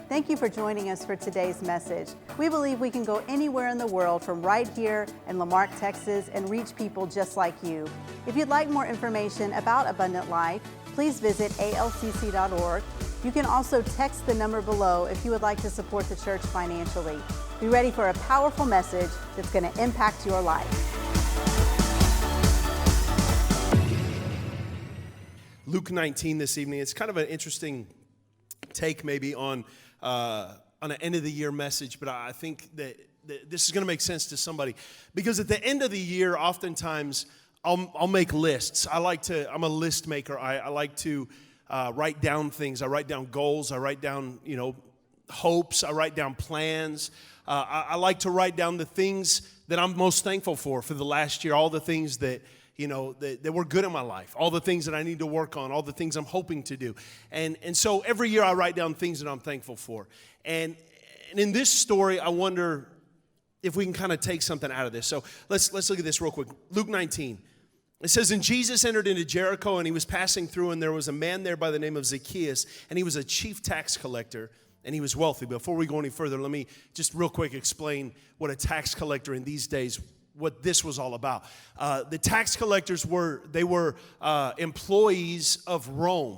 Thank you for joining us for today's message. We believe we can go anywhere in the world from right here in Marque, Texas, and reach people just like you. If you'd like more information about Abundant Life, please visit ALCC.org. You can also text the number below if you would like to support the church financially. Be ready for a powerful message that's going to impact your life. Luke 19 this evening. It's kind of an interesting take maybe on an end of the year message, but I think that this is going to make sense to somebody, because at the end of the year, oftentimes I'll make lists. I'm a list maker. I like to write down things. I write down goals. I write down, hopes. I write down plans. I like to write down the things that I'm most thankful for the last year, all the things that that were good in my life, all the things that I need to work on, all the things I'm hoping to do. And so every year I write down things that I'm thankful for. And in this story, I wonder if we can kind of take something out of this. So let's look at this real quick. Luke 19. It says, "And Jesus entered into Jericho, and he was passing through, and there was a man there by the name of Zacchaeus, and he was a chief tax collector, and he was wealthy." Before we go any further, let me just real quick explain what a tax collector in these days, what this was all about. The tax collectors were employees of Rome.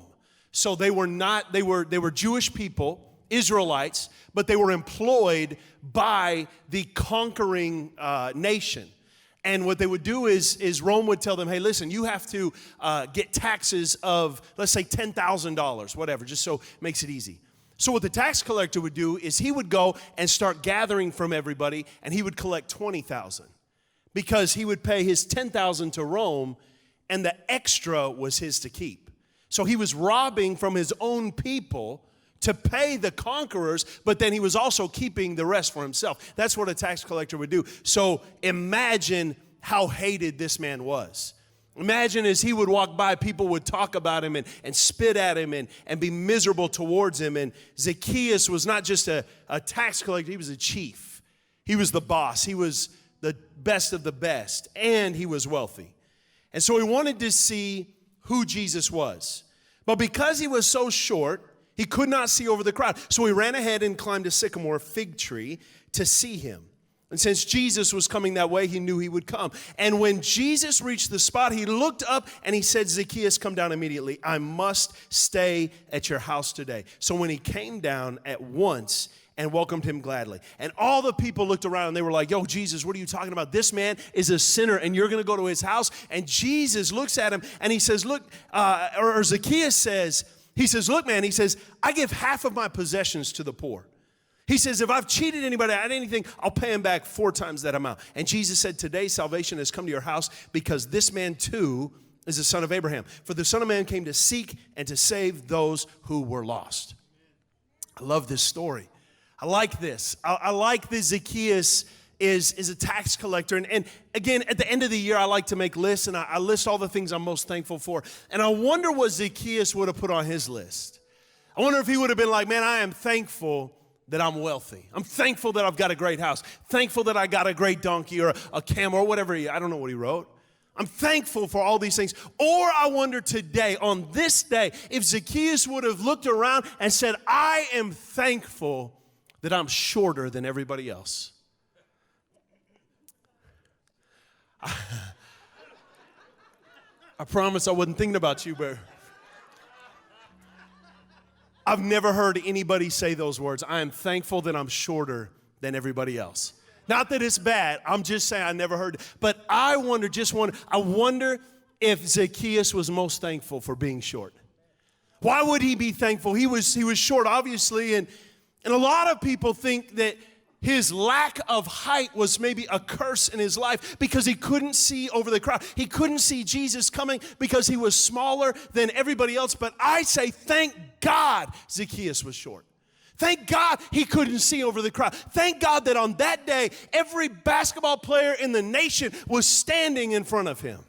So they were Jewish people, Israelites, but they were employed by the conquering nation. And what they would do is Rome would tell them, hey, listen, you have to get taxes of, let's say, $10,000, whatever, just so it makes it easy. So what the tax collector would do is he would go and start gathering from everybody, and he would collect $20,000. Because he would pay his $10,000 to Rome, and the extra was his to keep. So he was robbing from his own people to pay the conquerors, but then he was also keeping the rest for himself. That's what a tax collector would do. So imagine how hated this man was. Imagine as he would walk by, people would talk about him and spit at him and be miserable towards him. And Zacchaeus was not just a tax collector, he was a chief. He was the boss. He was the best of the best, and he was wealthy. And so he wanted to see who Jesus was. But because he was so short, he could not see over the crowd. So he ran ahead and climbed a sycamore fig tree to see him. And since Jesus was coming that way, he knew he would come. And when Jesus reached the spot, he looked up and he said, "Zacchaeus, come down immediately. I must stay at your house today." So when he came down at once and welcomed him gladly. And all the people looked around and they were like, "Yo, Jesus, what are you talking about? This man is a sinner and you're going to go to his house?" And Jesus looks at him and he says, or Zacchaeus says, "Look, man," he says, "I give half of my possessions to the poor." He says, "If I've cheated anybody out of anything, I'll pay him back 4 times that amount." And Jesus said, "Today salvation has come to your house, because this man too is the son of Abraham. For the Son of Man came to seek and to save those who were lost." I love this story. I like this. I like that Zacchaeus is a tax collector. And again, at the end of the year, I like to make lists, and I list all the things I'm most thankful for. And I wonder what Zacchaeus would have put on his list. I wonder if he would have been like, "Man, I am thankful that I'm wealthy. I'm thankful that I've got a great house. Thankful that I got a great donkey or a camel," or whatever. I don't know what he wrote. I'm thankful for all these things. Or I wonder today, on this day, if Zacchaeus would have looked around and said, "I am thankful that I'm shorter than everybody else." I promise I wasn't thinking about you, but I've never heard anybody say those words. "I am thankful that I'm shorter than everybody else." Not that it's bad. I'm just saying I never heard it. But I wonder if Zacchaeus was most thankful for being short. Why would he be thankful? He was short, obviously, and a lot of people think that his lack of height was maybe a curse in his life, because he couldn't see over the crowd. He couldn't see Jesus coming because he was smaller than everybody else. But I say, thank God Zacchaeus was short. Thank God he couldn't see over the crowd. Thank God that on that day, every basketball player in the nation was standing in front of him.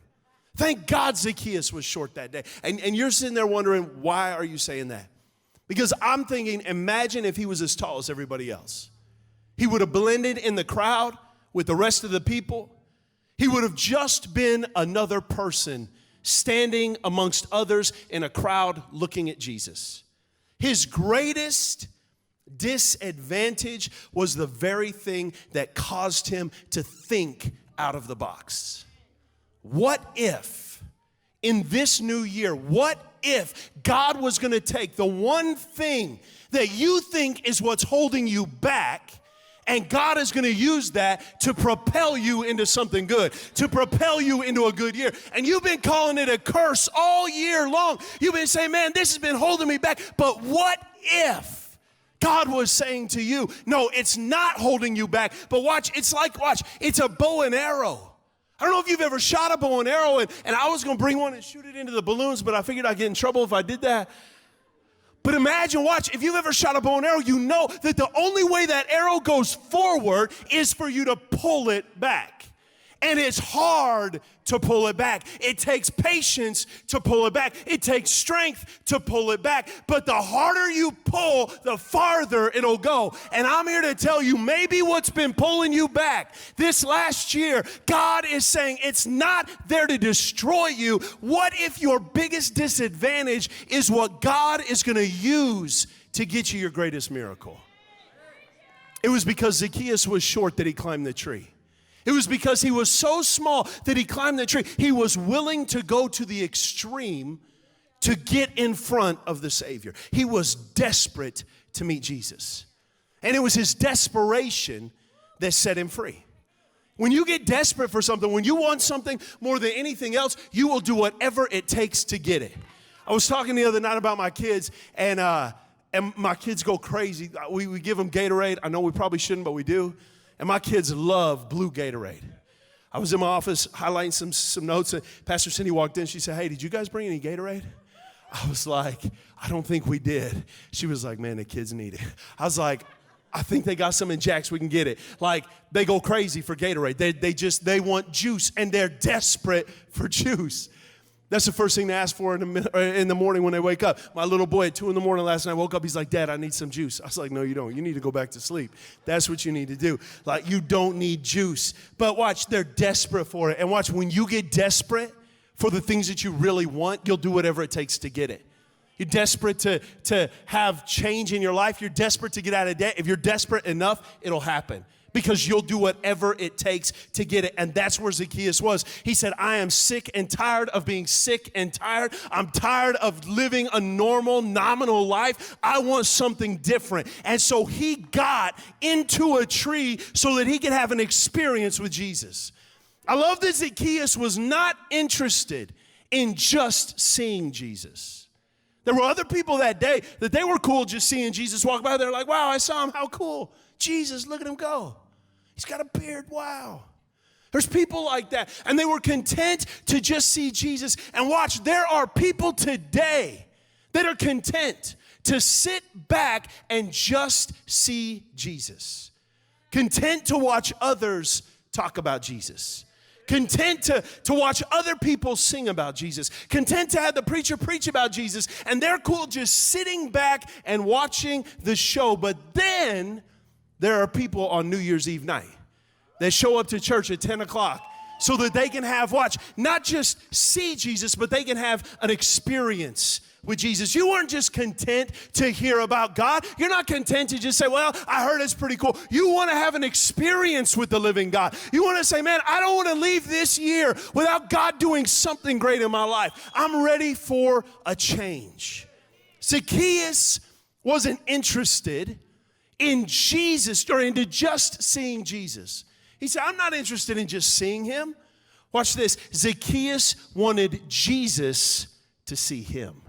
Thank God Zacchaeus was short that day. And you're sitting there wondering, why are you saying that? Because I'm thinking, imagine if he was as tall as everybody else. He would have blended in the crowd with the rest of the people. He would have just been another person standing amongst others in a crowd looking at Jesus. His greatest Disadvantage was the very thing that caused him to think out of the box. What if in this new year, what if God was going to take the one thing that you think is what's holding you back, and God is going to use that to propel you into something good, to propel you into a good year. And you've been calling it a curse all year long. You've been saying, man, this has been holding me back. But what if God was saying to you, no, it's not holding you back. But watch, it's a bow and arrow. I don't know if you've ever shot a bow and arrow, and I was going to bring one and shoot it into the balloons, but I figured I'd get in trouble if I did that. But imagine, watch, if you've ever shot a bow and arrow, you know that the only way that arrow goes forward is for you to pull it back. And it's hard to pull it back. It takes patience to pull it back. It takes strength to pull it back. But the harder you pull, the farther it'll go. And I'm here to tell you, maybe what's been pulling you back this last year, God is saying it's not there to destroy you. What if your biggest disadvantage is what God is going to use to get you your greatest miracle? It was because Zacchaeus was short that he climbed the tree. It was because he was so small that he climbed the tree. He was willing to go to the extreme to get in front of the Savior. He was desperate to meet Jesus. And it was his desperation that set him free. When you get desperate for something, when you want something more than anything else, you will do whatever it takes to get it. I was talking the other night about my kids, and my kids go crazy. We give them Gatorade. I know we probably shouldn't, but we do. And my kids love blue Gatorade. I was in my office highlighting some notes, and Pastor Cindy walked in. She said, hey, did you guys bring any Gatorade? I was like, I don't think we did. She was like, man, the kids need it. I was like, I think they got some in Jack's. We can get it. Like, they go crazy for Gatorade. They want juice, and they're desperate for juice. That's the first thing they ask for in the morning when they wake up. My little boy at 2 in the morning last night woke up. He's like, Dad, I need some juice. I was like, no, you don't. You need to go back to sleep. That's what you need to do. Like, you don't need juice. But watch, they're desperate for it. And watch, when you get desperate for the things that you really want, you'll do whatever it takes to get it. You're desperate to have change in your life. You're desperate to get out of debt. If you're desperate enough, it'll happen. Because you'll do whatever it takes to get it. And that's where Zacchaeus was. He said, I am sick and tired of being sick and tired. I'm tired of living a normal, nominal life. I want something different. And so he got into a tree so that he could have an experience with Jesus. I love that Zacchaeus was not interested in just seeing Jesus. There were other people that day that they were cool just seeing Jesus walk by. They're like, wow, I saw him. How cool. Jesus, look at him go. He's got a beard, wow. There's people like that, and they were content to just see Jesus. And watch, there are people today that are content to sit back and just see Jesus. Content to watch others talk about Jesus. Content to watch other people sing about Jesus. Content to have the preacher preach about Jesus. And they're cool just sitting back and watching the show. But then there are people on New Year's Eve night that show up to church at 10 o'clock so that they can have, watch, not just see Jesus, but they can have an experience with Jesus. You weren't just content to hear about God. You're not content to just say, well, I heard it's pretty cool. You want to have an experience with the living God. You want to say, man, I don't want to leave this year without God doing something great in my life. I'm ready for a change. Zacchaeus wasn't interested in Jesus or into just seeing Jesus. He said, I'm not interested in just seeing him. Watch this. Zacchaeus wanted Jesus to see him.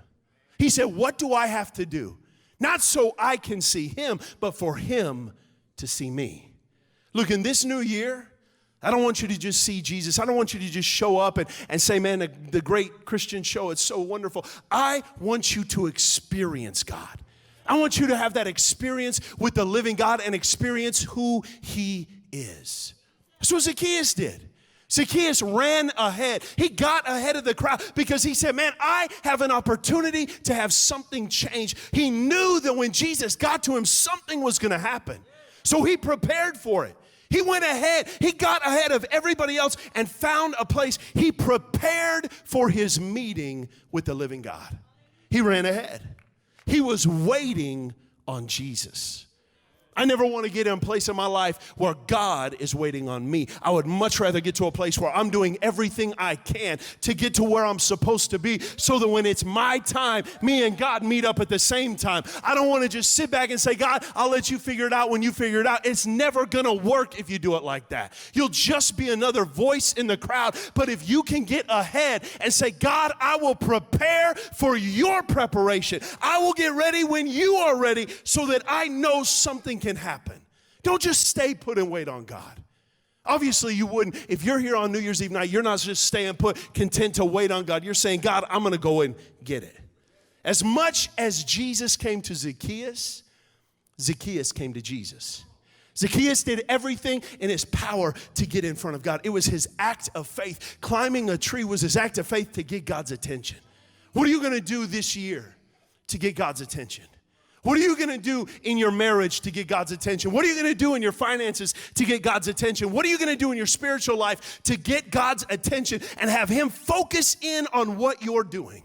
He said, what do I have to do? Not so I can see him, but for him to see me. Look, in this new year, I don't want you to just see Jesus. I don't want you to just show up and say, man, the great Christian show, it's so wonderful. I want you to experience God. I want you to have that experience with the living God and experience who he is. That's what Zacchaeus did. Zacchaeus ran ahead. He got ahead of the crowd because he said, man, I have an opportunity to have something change. He knew that when Jesus got to him, something was going to happen. So he prepared for it. He went ahead. He got ahead of everybody else and found a place. He prepared for his meeting with the living God. He ran ahead. He was waiting on Jesus. I never want to get in a place in my life where God is waiting on me. I would much rather get to a place where I'm doing everything I can to get to where I'm supposed to be so that when it's my time, me and God meet up at the same time. I don't want to just sit back and say, God, I'll let you figure it out when you figure it out. It's never going to work if you do it like that. You'll just be another voice in the crowd. But if you can get ahead and say, God, I will prepare for your preparation. I will get ready when you are ready so that I know something can happen. Don't just stay put and wait on God. Obviously, you wouldn't. If you're here on New Year's Eve night, you're not just staying put, content to wait on God. You're saying, God, I'm going to go and get it. As much as Jesus came to Zacchaeus, Zacchaeus came to Jesus. Zacchaeus did everything in his power to get in front of God. It was his act of faith. Climbing a tree was his act of faith to get God's attention. What are you going to do this year to get God's attention? What are you going to do in your marriage to get God's attention? What are you going to do in your finances to get God's attention? What are you going to do in your spiritual life to get God's attention and have him focus in on what you're doing?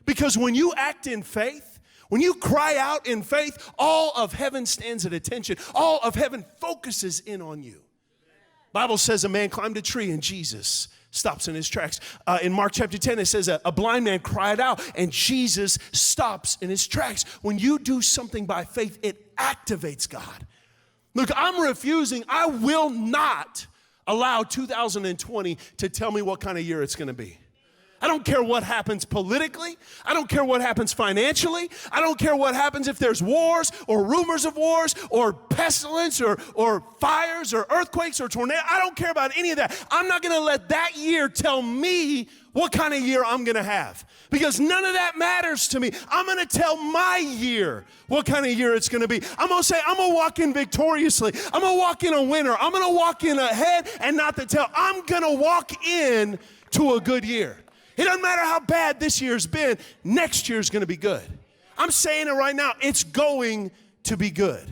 Because when you act in faith, when you cry out in faith, all of heaven stands at attention. All of heaven focuses in on you. Bible says a man climbed a tree and Jesus stops in his tracks. In Mark chapter 10, it says a blind man cried out and Jesus stops in his tracks. When you do something by faith, it activates God. Look, I'm refusing. I will not allow 2020 to tell me what kind of year it's going to be. I don't care what happens politically. I don't care what happens financially. I don't care what happens if there's wars or rumors of wars or pestilence or fires or earthquakes or tornadoes. I don't care about any of that. I'm not going to let that year tell me what kind of year I'm going to have because none of that matters to me. I'm going to tell my year what kind of year it's going to be. I'm going to say, I'm going to walk in victoriously. I'm going to walk in a winner. I'm going to walk in ahead and not the tail. I'm going to walk in to a good year. It doesn't matter how bad this year's been, next year's going to be good. I'm saying it right now, it's going to be good.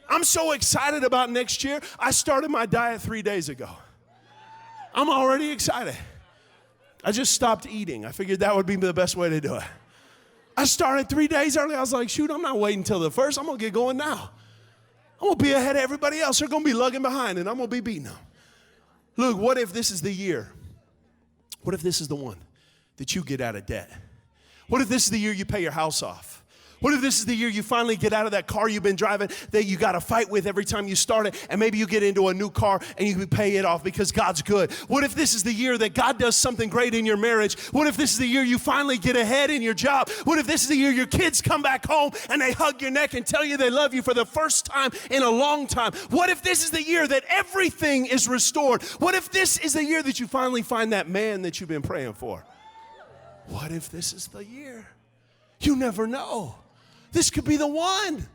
I'm so excited about next year. I started my diet 3 days ago. I'm already excited. I just stopped eating. I figured that would be the best way to do it. I started 3 days early. I was like, shoot, I'm not waiting until the first. I'm going to get going now. I'm going to be ahead of everybody else. They're going to be lugging behind, and I'm going to be beating them. Look, what if this is the year? What if this is the one that you get out of debt? What if this is the year you pay your house off? What if this is the year you finally get out of that car you've been driving that you got to fight with every time you start it, and maybe you get into a new car and you pay it off because God's good? What if this is the year that God does something great in your marriage? What if this is the year you finally get ahead in your job? What if this is the year your kids come back home and they hug your neck and tell you they love you for the first time in a long time? What if this is the year that everything is restored? What if this is the year that you finally find that man that you've been praying for? What if this is the year? You never know. This could be the one.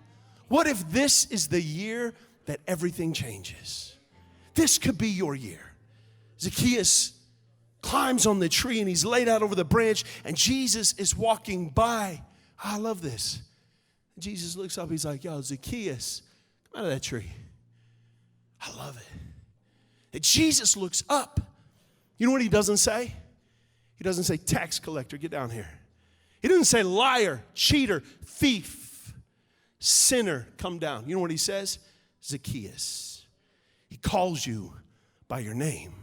What if this is the year that everything changes? This could be your year. Zacchaeus climbs on the tree and he's laid out over the branch and Jesus is walking by. I love this. Jesus looks up, he's like, yo, Zacchaeus, come out of that tree. I love it. And Jesus looks up. You know what he doesn't say? He doesn't say, tax collector, get down here. He doesn't say liar, cheater, thief, sinner, come down. You know what he says? Zacchaeus. He calls you by your name.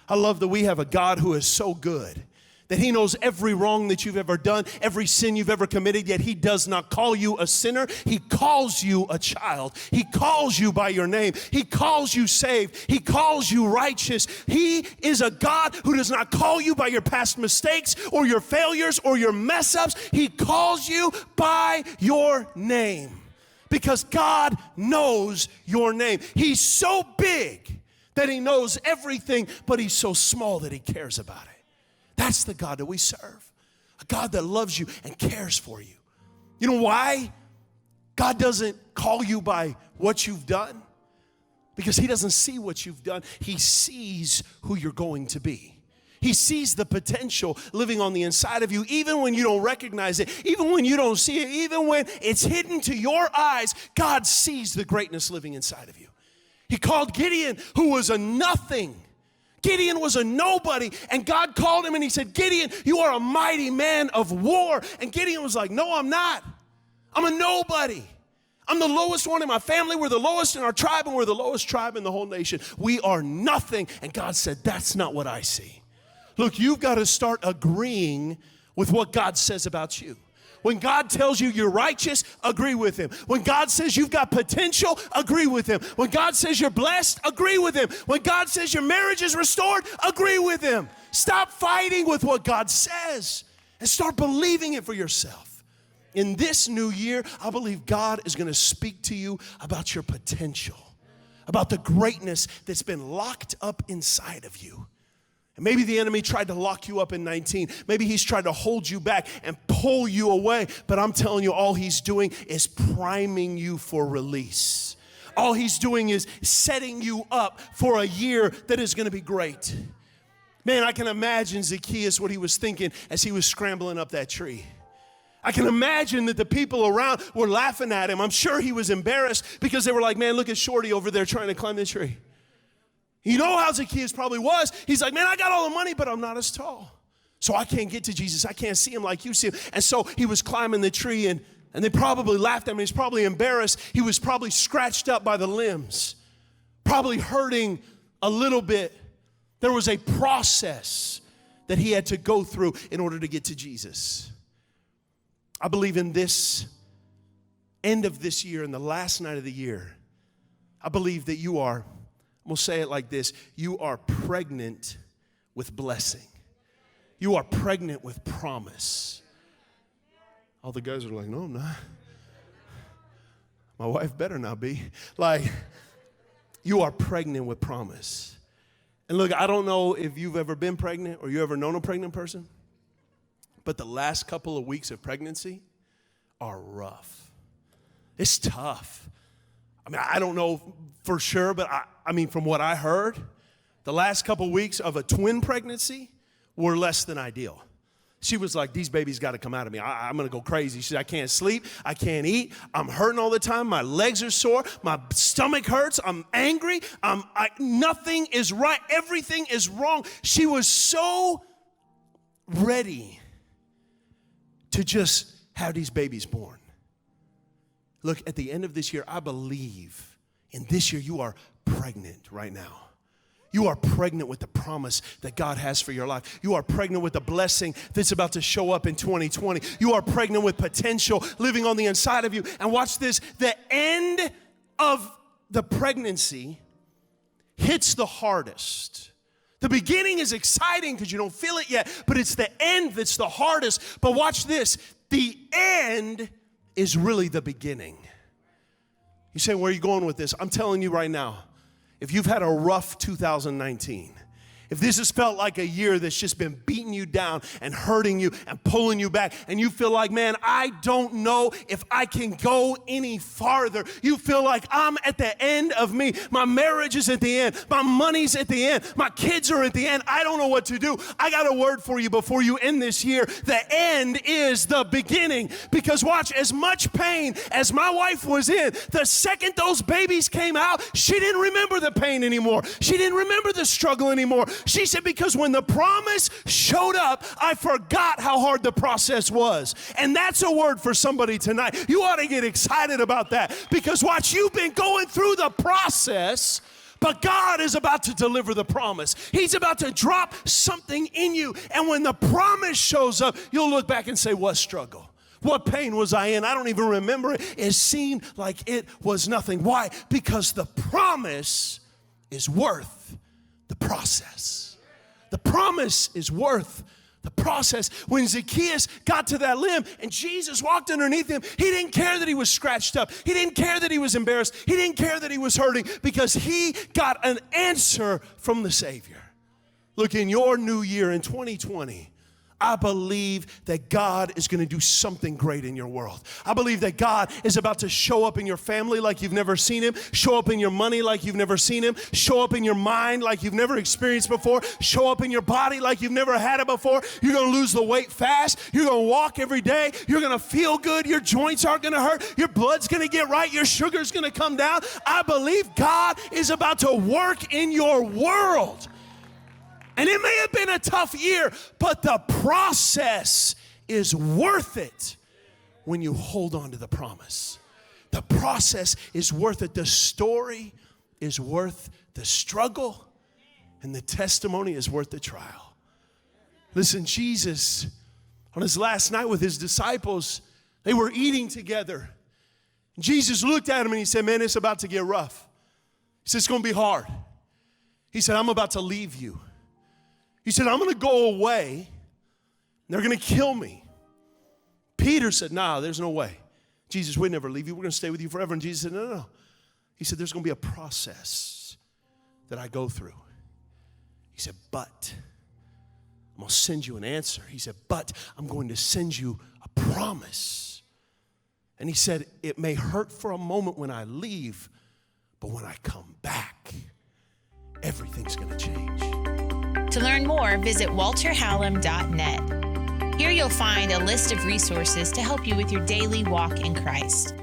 I love that we have a God who is so good that he knows every wrong that you've ever done, every sin you've ever committed, yet he does not call you a sinner. He calls you a child. He calls you by your name. He calls you saved. He calls you righteous. He is a God who does not call you by your past mistakes or your failures or your mess ups. He calls you by your name because God knows your name. He's so big that he knows everything, but he's so small that he cares about it. That's the God that we serve, a God that loves you and cares for you. You know why God doesn't call you by what you've done? Because he doesn't see what you've done. He sees who you're going to be. He sees the potential living on the inside of you, even when you don't recognize it, even when you don't see it, even when it's hidden to your eyes. God sees the greatness living inside of you. He called Gideon, who was a nothing. Gideon was a nobody, and God called him and he said, Gideon, you are a mighty man of war. And Gideon was like, no, I'm not. I'm a nobody. I'm the lowest one in my family. We're the lowest in our tribe, and we're the lowest tribe in the whole nation. We are nothing. And God said, that's not what I see. Look, you've got to start agreeing with what God says about you. When God tells you you're righteous, agree with him. When God says you've got potential, agree with him. When God says you're blessed, agree with him. When God says your marriage is restored, agree with him. Stop fighting with what God says and start believing it for yourself. In this new year, I believe God is going to speak to you about your potential, about the greatness that's been locked up inside of you. Maybe the enemy tried to lock you up in 19. Maybe he's tried to hold you back and pull you away. But I'm telling you, all he's doing is priming you for release. All he's doing is setting you up for a year that is going to be great. Man, I can imagine Zacchaeus, what he was thinking as he was scrambling up that tree. I can imagine that the people around were laughing at him. I'm sure he was embarrassed because they were like, man, look at Shorty over there trying to climb the tree. You know how Zacchaeus probably was. He's like, man, I got all the money, but I'm not as tall. So I can't get to Jesus. I can't see him like you see him. And so he was climbing the tree, and they probably laughed at him. He's probably embarrassed. He was probably scratched up by the limbs, probably hurting a little bit. There was a process that he had to go through in order to get to Jesus. I believe in this end of this year, in the last night of the year, I believe that you are, we'll say it like this, you are pregnant with blessing. You are pregnant with promise. All the guys are like, no, I'm not. My wife better not be. Like, you are pregnant with promise. And look, I don't know if you've ever been pregnant or you ever known a pregnant person, but the last couple of weeks of pregnancy are rough. It's tough. I mean, I don't know for sure, but I mean, from what I heard, the last couple of weeks of a twin pregnancy were less than ideal. She was like, these babies got to come out of me. I'm going to go crazy. She said, I can't sleep. I can't eat. I'm hurting all the time. My legs are sore. My stomach hurts. I'm angry. Nothing is right. Everything is wrong. She was so ready to just have these babies born. Look, at the end of this year, I believe in this year you are pregnant right now. You are pregnant with the promise that God has for your life. You are pregnant with the blessing that's about to show up in 2020. You are pregnant with potential living on the inside of you. And watch this, the end of the pregnancy hits the hardest. The beginning is exciting because you don't feel it yet, but it's the end that's the hardest. But watch this, the end is really the beginning. You say, where are you going with this? I'm telling you right now, if you've had a rough 2019, if this has felt like a year that's just been beating you down and hurting you and pulling you back, and you feel like, man, I don't know if I can go any farther. You feel like I'm at the end of me. My marriage is at the end. My money's at the end. My kids are at the end. I don't know what to do. I got a word for you before you end this year. The end is the beginning. Because watch, as much pain as my wife was in, the second those babies came out, she didn't remember the pain anymore. She didn't remember the struggle anymore. She said, because when the promise showed up, I forgot how hard the process was. And that's a word for somebody tonight. You ought to get excited about that, because watch, you've been going through the process, but God is about to deliver the promise. He's about to drop something in you. And when the promise shows up, you'll look back and say, what struggle? What pain was I in? I don't even remember it. It seemed like it was nothing. Why? Because the promise is worth the process. The promise is worth the process. When Zacchaeus got to that limb and Jesus walked underneath him, he didn't care that he was scratched up. He didn't care that he was embarrassed. He didn't care that he was hurting, because he got an answer from the Savior. Look, in your new year in 2020, I believe that God is going to do something great in your world. I believe that God is about to show up in your family like you've never seen him, show up in your money like you've never seen him, show up in your mind like you've never experienced before, show up in your body like you've never had it before. You're going to lose the weight fast. You're going to walk every day. You're going to feel good. Your joints aren't going to hurt. Your blood's going to get right. Your sugar's going to come down. I believe God is about to work in your world. And it may have been a tough year, but the process is worth it when you hold on to the promise. The process is worth it. The story is worth the struggle, and the testimony is worth the trial. Listen, Jesus, on his last night with his disciples, they were eating together. Jesus looked at him and he said, man, it's about to get rough. He said, it's going to be hard. He said, I'm about to leave you. He said, I'm going to go away. They're going to kill me. Peter said, nah, there's no way. Jesus, we'd never leave you. We're going to stay with you forever. And Jesus said, no. He said, there's going to be a process that I go through. He said, but I'm going to send you an answer. He said, but I'm going to send you a promise. And he said, it may hurt for a moment when I leave, but when I come back, everything's going to change. To learn more, visit walterhallam.net. Here you'll find a list of resources to help you with your daily walk in Christ.